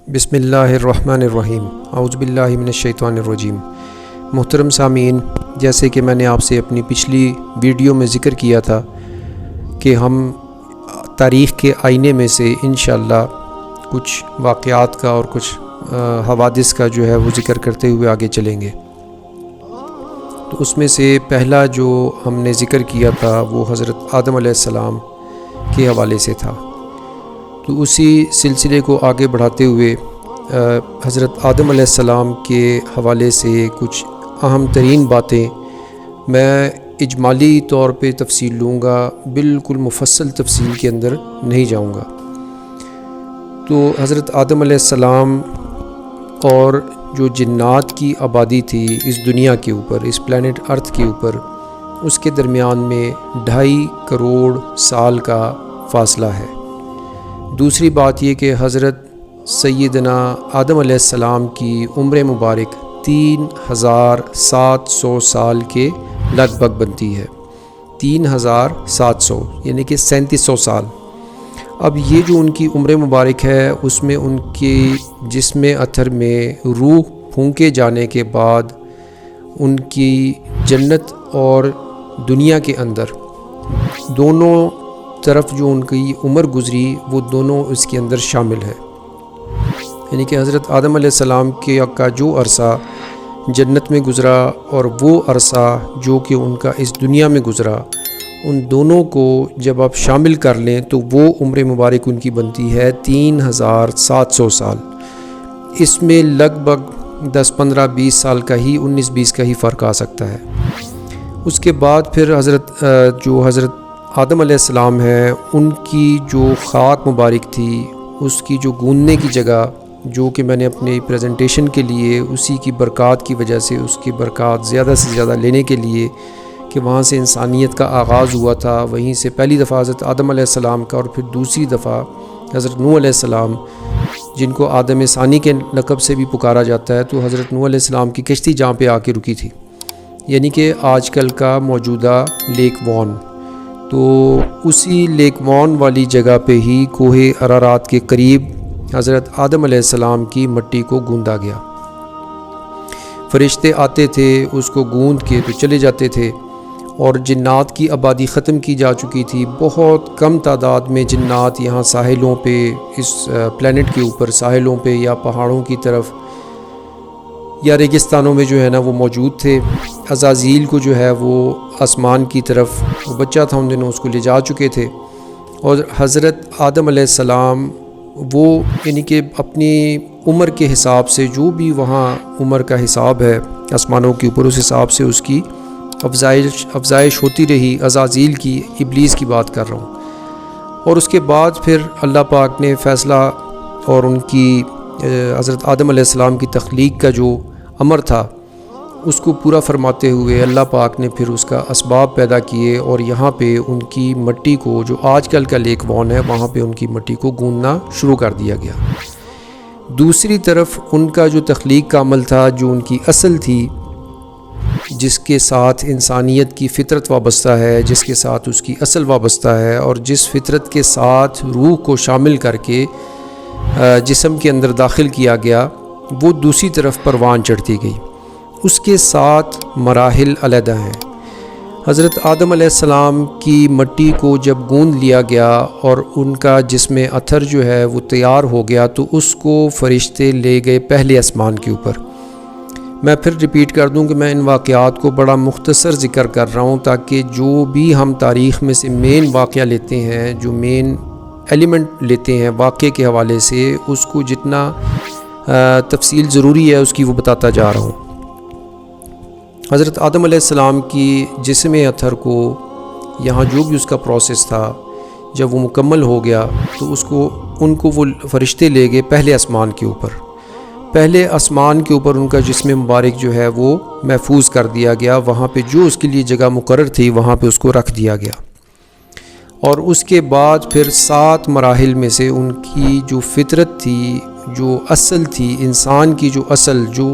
بسم اللہ الرحمن الرحیم اعوذ باللہ من الشیطان الرجیم۔ محترم سامعین، جیسے کہ میں نے آپ سے اپنی پچھلی ویڈیو میں ذکر کیا تھا کہ ہم تاریخ کے آئینے میں سے انشاءاللہ کچھ واقعات کا اور کچھ حوادث کا جو ہے وہ ذکر کرتے ہوئے آگے چلیں گے۔ تو اس میں سے پہلا جو ہم نے ذکر کیا تھا وہ حضرت آدم علیہ السلام کے حوالے سے تھا۔ تو اسی سلسلے کو آگے بڑھاتے ہوئے حضرت آدم علیہ السلام کے حوالے سے کچھ اہم ترین باتیں میں اجمالی طور پہ تفصیل لوں گا، بالکل مفصل تفصیل کے اندر نہیں جاؤں گا۔ تو حضرت آدم علیہ السلام اور جو جنات کی آبادی تھی اس دنیا کے اوپر، اس پلانٹ ارتھ کے اوپر، اس کے درمیان میں 2.5 کروڑ سال کا فاصلہ ہے۔ دوسری بات یہ کہ حضرت سیدنا آدم علیہ السلام کی عمر مبارک 3700 سال کے لگ بھگ بنتی ہے، 3700 یعنی کہ 3700 سال۔ اب یہ جو ان کی عمر مبارک ہے اس میں ان کی جسم اطہر میں روح پھونکے جانے کے بعد ان کی جنت اور دنیا کے اندر دونوں طرف جو ان کی عمر گزری وہ دونوں اس کے اندر شامل ہے۔ یعنی کہ حضرت آدم علیہ السلام کا جو عرصہ جنت میں گزرا اور وہ عرصہ جو کہ ان کا اس دنیا میں گزرا، ان دونوں کو جب آپ شامل کر لیں تو وہ عمر مبارک ان کی بنتی ہے 3700 سال۔ اس میں لگ بھگ 10 15 20 سال کا ہی 19 20 کا ہی فرق آ سکتا ہے۔ اس کے بعد پھر حضرت آدم علیہ السلام ہے، ان کی جو خاک مبارک تھی، اس کی جو گوننے کی جگہ، جو کہ میں نے اپنی پریزنٹیشن کے لیے اسی کی برکات کی وجہ سے اس کی برکات زیادہ سے زیادہ لینے کے لیے کہ وہاں سے انسانیت کا آغاز ہوا تھا، وہیں سے پہلی دفعہ حضرت آدم علیہ السلام کا اور پھر دوسری دفعہ حضرت نوح علیہ السلام، جن کو آدم ثانی کے لقب سے بھی پکارا جاتا ہے، تو حضرت نوح علیہ السلام کی کشتی جہاں پہ آ کے رکی تھی، یعنی کہ آج کل کا موجودہ لیک وان۔ تو اسی لیک وان والی جگہ پہ ہی کوہ ارارات کے قریب حضرت آدم علیہ السلام کی مٹی کو گوندا گیا۔ فرشتے آتے تھے، اس کو گوند کے تو چلے جاتے تھے، اور جنات کی آبادی ختم کی جا چکی تھی۔ بہت کم تعداد میں جنات یہاں ساحلوں پہ، اس پلانٹ کے اوپر ساحلوں پہ یا پہاڑوں کی طرف یا ریگستانوں میں جو ہے نا وہ موجود تھے۔ عزازیل کو جو ہے وہ آسمان کی طرف، وہ بچہ تھا ان دنوں، اس کو لے جا چکے تھے، اور حضرت آدم علیہ السلام وہ یعنی کہ اپنی عمر کے حساب سے جو بھی وہاں عمر کا حساب ہے آسمانوں کے اوپر، اس حساب سے اس کی افزائش ہوتی رہی۔ عزازیل کی، ابلیس کی بات کر رہا ہوں۔ اور اس کے بعد پھر اللہ پاک نے فیصلہ اور ان کی حضرت آدم علیہ السلام کی تخلیق کا جو امر تھا اس کو پورا فرماتے ہوئے اللہ پاک نے پھر اس کا اسباب پیدا کیے، اور یہاں پہ ان کی مٹی کو، جو آج کل کا لیک وان ہے، وہاں پہ ان کی مٹی کو گوندنا شروع کر دیا گیا۔ دوسری طرف ان کا جو تخلیق کا عمل تھا، جو ان کی اصل تھی، جس کے ساتھ انسانیت کی فطرت وابستہ ہے، جس کے ساتھ اس کی اصل وابستہ ہے، اور جس فطرت کے ساتھ روح کو شامل کر کے جسم کے اندر داخل کیا گیا، وہ دوسری طرف پروان چڑھتی گئی۔ اس کے ساتھ مراحل علیحدہ ہیں۔ حضرت آدم علیہ السلام کی مٹی کو جب گوند لیا گیا اور ان کا جسم اطہر جو ہے وہ تیار ہو گیا، تو اس کو فرشتے لے گئے پہلے آسمان کے اوپر۔ میں پھر ریپیٹ کر دوں کہ میں ان واقعات کو بڑا مختصر ذکر کر رہا ہوں، تاکہ جو بھی ہم تاریخ میں سے مین واقعہ لیتے ہیں، جو مین ایلیمنٹ لیتے ہیں واقعے کے حوالے سے، اس کو جتنا تفصیل ضروری ہے اس کی وہ بتاتا جا رہا ہوں۔ حضرت آدم علیہ السلام کی جسم اطہر کو یہاں جو بھی اس کا پروسیس تھا، جب وہ مکمل ہو گیا تو ان کو وہ فرشتے لے گئے پہلے آسمان کے اوپر۔ پہلے آسمان کے اوپر ان کا جسم مبارک جو ہے وہ محفوظ کر دیا گیا، وہاں پہ جو اس کے لیے جگہ مقرر تھی وہاں پہ اس کو رکھ دیا گیا۔ اور اس کے بعد پھر 7 مراحل میں سے ان کی جو فطرت تھی، جو اصل تھی انسان کی، جو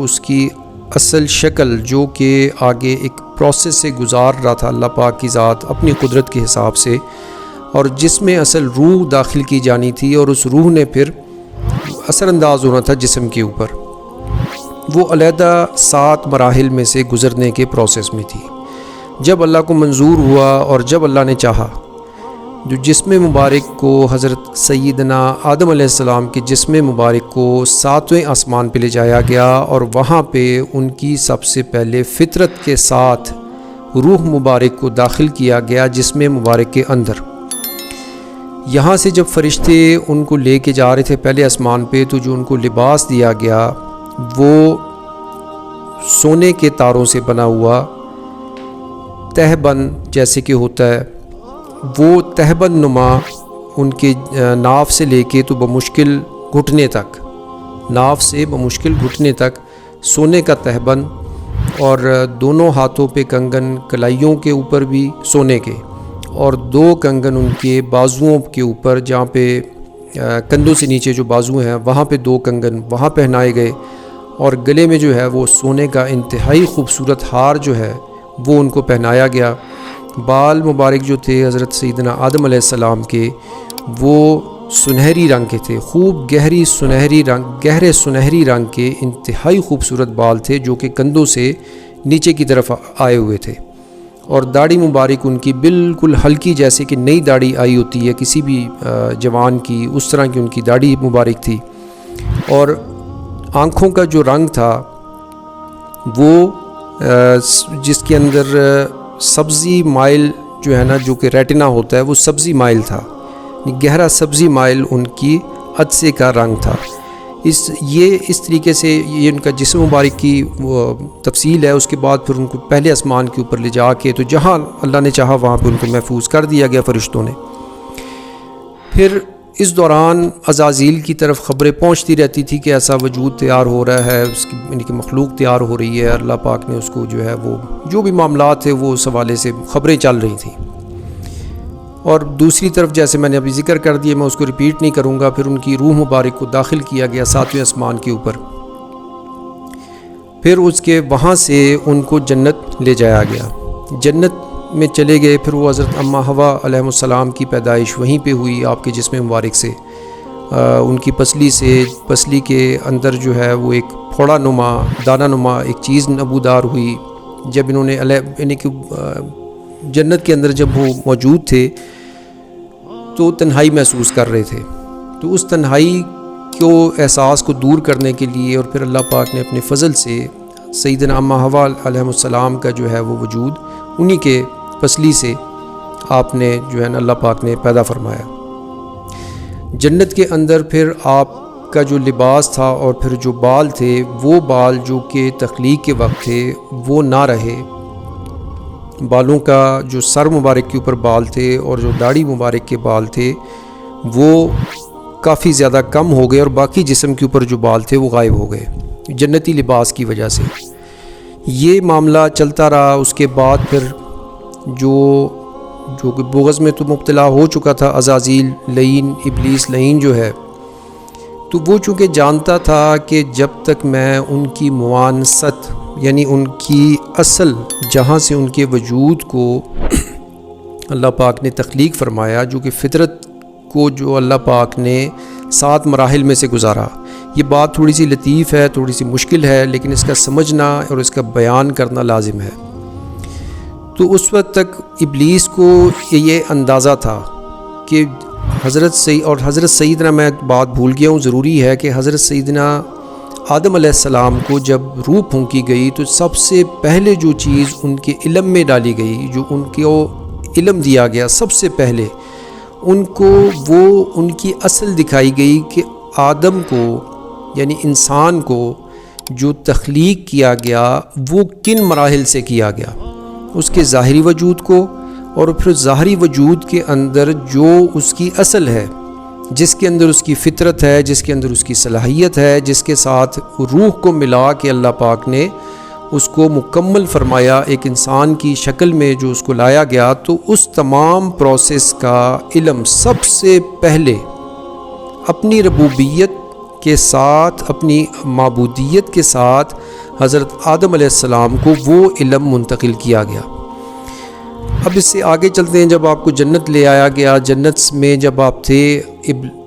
اس کی اصل شکل، جو کہ آگے ایک پروسیس سے گزار رہا تھا اللہ پاک کی ذات اپنی قدرت کے حساب سے، اور جس میں اصل روح داخل کی جانی تھی، اور اس روح نے پھر اثر انداز ہونا تھا جسم کے اوپر، وہ علیحدہ 7 مراحل میں سے گزرنے کے پروسیس میں تھی۔ جب اللہ کو منظور ہوا اور جب اللہ نے چاہا، جو جسم مبارک کو حضرت سیدنا آدم علیہ السلام کے جسم مبارک کو 7ویں آسمان پہ لے جایا گیا، اور وہاں پہ ان کی سب سے پہلے فطرت کے ساتھ روح مبارک کو داخل کیا گیا جسم مبارک کے اندر۔ یہاں سے جب فرشتے ان کو لے کے جا رہے تھے پہلے آسمان پہ، تو جو ان کو لباس دیا گیا وہ سونے کے تاروں سے بنا ہوا تہبند جیسے کہ ہوتا ہے، وہ تہبند نما ان کے ناف سے لے کے تو بمشکل گھٹنے تک، ناف سے بمشکل گھٹنے تک سونے کا تہبند، اور دونوں ہاتھوں پہ کنگن، کلائیوں کے اوپر بھی سونے کے، اور 2 کنگن ان کے بازوؤں کے اوپر، جہاں پہ کندھوں سے نیچے جو بازو ہیں وہاں پہ 2 کنگن وہاں پہنائے گئے، اور گلے میں جو ہے وہ سونے کا انتہائی خوبصورت ہار جو ہے وہ ان کو پہنایا گیا۔ بال مبارک جو تھے حضرت سیدنا آدم علیہ السلام کے، وہ سنہری رنگ کے تھے، خوب گہرے سنہری رنگ کے انتہائی خوبصورت بال تھے، جو کہ کندھوں سے نیچے کی طرف آئے ہوئے تھے، اور داڑھی مبارک ان کی بالکل ہلکی، جیسے کہ نئی داڑھی آئی ہوتی ہے کسی بھی جوان کی، اس طرح کی ان کی داڑھی مبارک تھی۔ اور آنکھوں کا جو رنگ تھا وہ جس کے اندر سبزی مائل جو ہے نا، جو کہ ریٹنا ہوتا ہے، وہ سبزی مائل تھا، گہرا سبزی مائل ان کی عدسے کا رنگ تھا۔ اس طریقے سے یہ ان کا جسم مبارک کی تفصیل ہے۔ اس کے بعد پھر ان کو پہلے آسمان کے اوپر لے جا کے، تو جہاں اللہ نے چاہا وہاں پہ ان کو محفوظ کر دیا گیا فرشتوں نے۔ پھر اس دوران عزازیل کی طرف خبریں پہنچتی رہتی تھی کہ ایسا وجود تیار ہو رہا ہے، اس کی یعنی کہ مخلوق تیار ہو رہی ہے۔ اللہ پاک نے اس کو جو ہے وہ جو بھی معاملات تھے وہ اس حوالے سے خبریں چل رہی تھیں۔ اور دوسری طرف جیسے میں نے ابھی ذکر کر دیا، میں اس کو ریپیٹ نہیں کروں گا، پھر ان کی روح مبارک کو داخل کیا گیا 7ویں آسمان کے اوپر۔ پھر اس کے وہاں سے ان کو جنت لے جایا گیا، جنت میں چلے گئے۔ پھر وہ حضرت اماں حوا علیہ السلام کی پیدائش وہیں پہ ہوئی، آپ کے جسم مبارک سے، ان کی پسلی کے اندر جو ہے وہ ایک پھوڑا نما، دانہ نما ایک چیز نبودار ہوئی۔ جب انہوں نے یعنی کہ جنت کے اندر جب وہ موجود تھے تو تنہائی محسوس کر رہے تھے، تو اس تنہائی کو احساس کو دور کرنے کے لیے، اور پھر اللہ پاک نے اپنے فضل سے سیدنا اماں حوا علیہ السلام کا جو ہے وہ وجود انہی کے پسلی سے آپ نے جو ہے نا اللہ پاک نے پیدا فرمایا۔ جنت کے اندر پھر آپ کا جو لباس تھا اور پھر جو بال تھے، وہ بال جو کہ تخلیق کے وقت تھے وہ نہ رہے۔ بالوں کا جو سر مبارک کے اوپر بال تھے اور جو داڑھی مبارک کے بال تھے وہ کافی زیادہ کم ہو گئے، اور باقی جسم کے اوپر جو بال تھے وہ غائب ہو گئے جنتی لباس کی وجہ سے۔ یہ معاملہ چلتا رہا۔ اس کے بعد پھر جو کہ بغض میں تو مبتلا ہو چکا تھا عزازیل لعین، ابلیس لعین جو ہے، تو وہ چونکہ جانتا تھا کہ جب تک میں ان کی موانست، یعنی ان کی اصل جہاں سے ان کے وجود کو اللہ پاک نے تخلیق فرمایا، جو کہ فطرت کو جو اللہ پاک نے 7 مراحل میں سے گزارا۔ یہ بات تھوڑی سی لطیف ہے، تھوڑی سی مشکل ہے، لیکن اس کا سمجھنا اور اس کا بیان کرنا لازم ہے۔ تو اس وقت تک ابلیس کو یہ اندازہ تھا کہ حضرت سیدنا میں بات بھول گیا ہوں، ضروری ہے کہ حضرت سیدنا آدم علیہ السلام کو جب روح پھونکی گئی تو سب سے پہلے جو چیز ان کے علم میں ڈالی گئی، جو ان کو علم دیا گیا، سب سے پہلے ان کو وہ ان کی اصل دکھائی گئی کہ آدم کو یعنی انسان کو جو تخلیق کیا گیا وہ کن مراحل سے کیا گیا، اس کے ظاہری وجود کو، اور پھر ظاہری وجود کے اندر جو اس کی اصل ہے، جس کے اندر اس کی فطرت ہے، جس کے اندر اس کی صلاحیت ہے، جس کے ساتھ روح کو ملا کے اللہ پاک نے اس کو مکمل فرمایا، ایک انسان کی شکل میں جو اس کو لایا گیا، تو اس تمام پروسیس کا علم سب سے پہلے اپنی ربوبیت کے ساتھ، اپنی معبودیت کے ساتھ حضرت آدم علیہ السلام کو وہ علم منتقل کیا گیا۔ اب اس سے آگے چلتے ہیں۔ جب آپ کو جنت لے آیا گیا، جنت میں جب آپ تھے،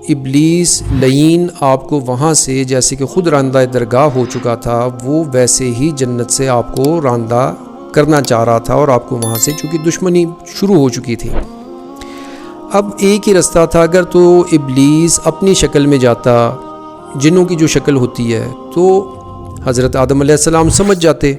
ابلیس لعین آپ کو وہاں سے جیسے کہ خود راندہ درگاہ ہو چکا تھا، وہ ویسے ہی جنت سے آپ کو راندہ کرنا چاہ رہا تھا، اور آپ کو وہاں سے چونکہ دشمنی شروع ہو چکی تھی۔ اب ایک ہی رستہ تھا، اگر تو ابلیس اپنی شکل میں جاتا، جنوں کی جو شکل ہوتی ہے، تو حضرت آدم علیہ السلام سمجھ جاتے،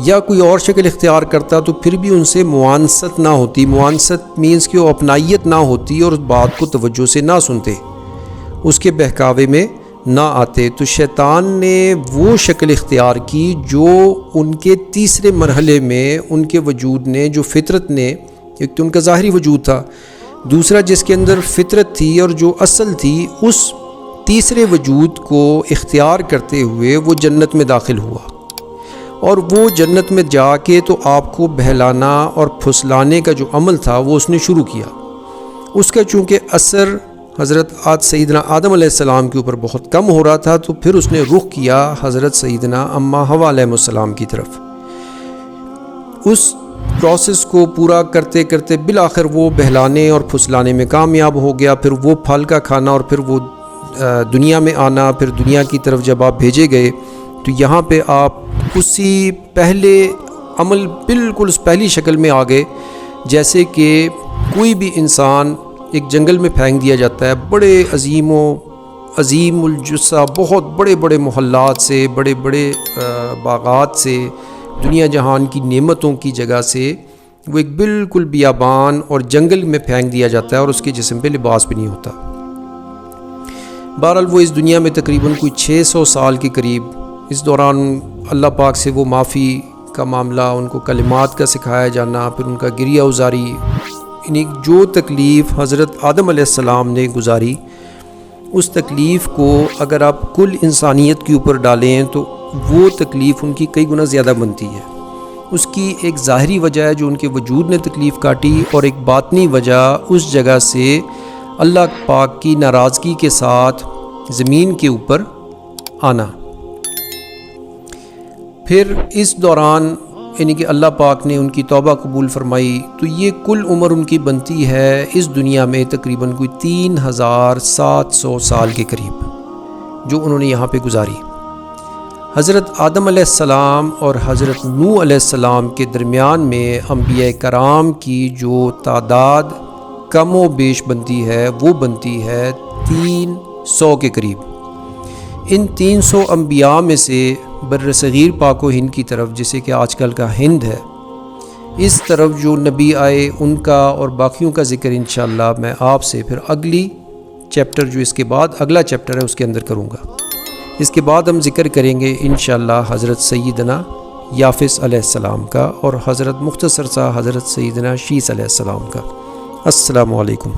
یا کوئی اور شکل اختیار کرتا تو پھر بھی ان سے موانست نہ ہوتی۔ موانست مینس کہ وہ اپنائیت نہ ہوتی اور اس بات کو توجہ سے نہ سنتے، اس کے بہکاوے میں نہ آتے۔ تو شیطان نے وہ شکل اختیار کی جو ان کے تیسرے مرحلے میں ان کے وجود نے، جو فطرت نے، ایک تو ان کا ظاہری وجود تھا، دوسرا جس کے اندر فطرت تھی اور جو اصل تھی، اس تیسرے وجود کو اختیار کرتے ہوئے وہ جنت میں داخل ہوا، اور وہ جنت میں جا کے تو آپ کو بہلانا اور پھسلانے کا جو عمل تھا وہ اس نے شروع کیا۔ اس کا چونکہ اثر حضرت سیدنا آدم علیہ السلام کے اوپر بہت کم ہو رہا تھا، تو پھر اس نے رخ کیا حضرت سیدنا اماں حوا علیہ السلام کی طرف۔ اس پروسیس کو پورا کرتے کرتے بالآخر وہ بہلانے اور پھسلانے میں کامیاب ہو گیا۔ پھر وہ پھل کا کھانا اور پھر وہ دنیا میں آنا، پھر دنیا کی طرف جب آپ بھیجے گئے تو یہاں پہ آپ اسی پہلے عمل بالکل اس پہلی شکل میں آ گئے، جیسے کہ کوئی بھی انسان ایک جنگل میں پھینک دیا جاتا ہے، بڑے عظیم الجثہ، بہت بڑے بڑے محلات سے، بڑے بڑے باغات سے، دنیا جہان کی نعمتوں کی جگہ سے وہ ایک بالکل بیابان اور جنگل میں پھینک دیا جاتا ہے، اور اس کے جسم پہ لباس بھی نہیں ہوتا۔ بہرحال وہ اس دنیا میں تقریباً کوئی 600 سال کے قریب، اس دوران اللہ پاک سے وہ معافی کا معاملہ، ان کو کلمات کا سکھایا جانا، پھر ان کا گریہ ازاری، یعنی جو تکلیف حضرت آدم علیہ السلام نے گزاری، اس تکلیف کو اگر آپ کل انسانیت کے اوپر ڈالیں تو وہ تکلیف ان کی کئی گنا زیادہ بنتی ہے۔ اس کی ایک ظاہری وجہ ہے جو ان کے وجود نے تکلیف کاٹی، اور ایک باطنی وجہ اس جگہ سے اللہ پاک کی ناراضگی کے ساتھ زمین کے اوپر آنا۔ پھر اس دوران یعنی کہ اللہ پاک نے ان کی توبہ قبول فرمائی، تو یہ کل عمر ان کی بنتی ہے اس دنیا میں تقریباً کوئی 3700 سال کے قریب، جو انہوں نے یہاں پہ گزاری۔ حضرت آدم علیہ السلام اور حضرت نوح علیہ السلام کے درمیان میں انبیاء کرام کی جو تعداد کم و بیش بنتی ہے، وہ بنتی ہے 300 کے قریب۔ ان 300 انبیاء میں سے بر صغیر پاک و ہند کی طرف، جسے کہ آج کل کا ہند ہے، اس طرف جو نبی آئے ان کا اور باقیوں کا ذکر انشاءاللہ میں آپ سے پھر اگلی چیپٹر، جو اس کے بعد اگلا چیپٹر ہے، اس کے اندر کروں گا۔ اس کے بعد ہم ذکر کریں گے انشاءاللہ حضرت سیدنا یافس علیہ السلام کا، اور حضرت مختصر سا حضرت سیدنا شیس علیہ السلام کا۔ السلام علیکم۔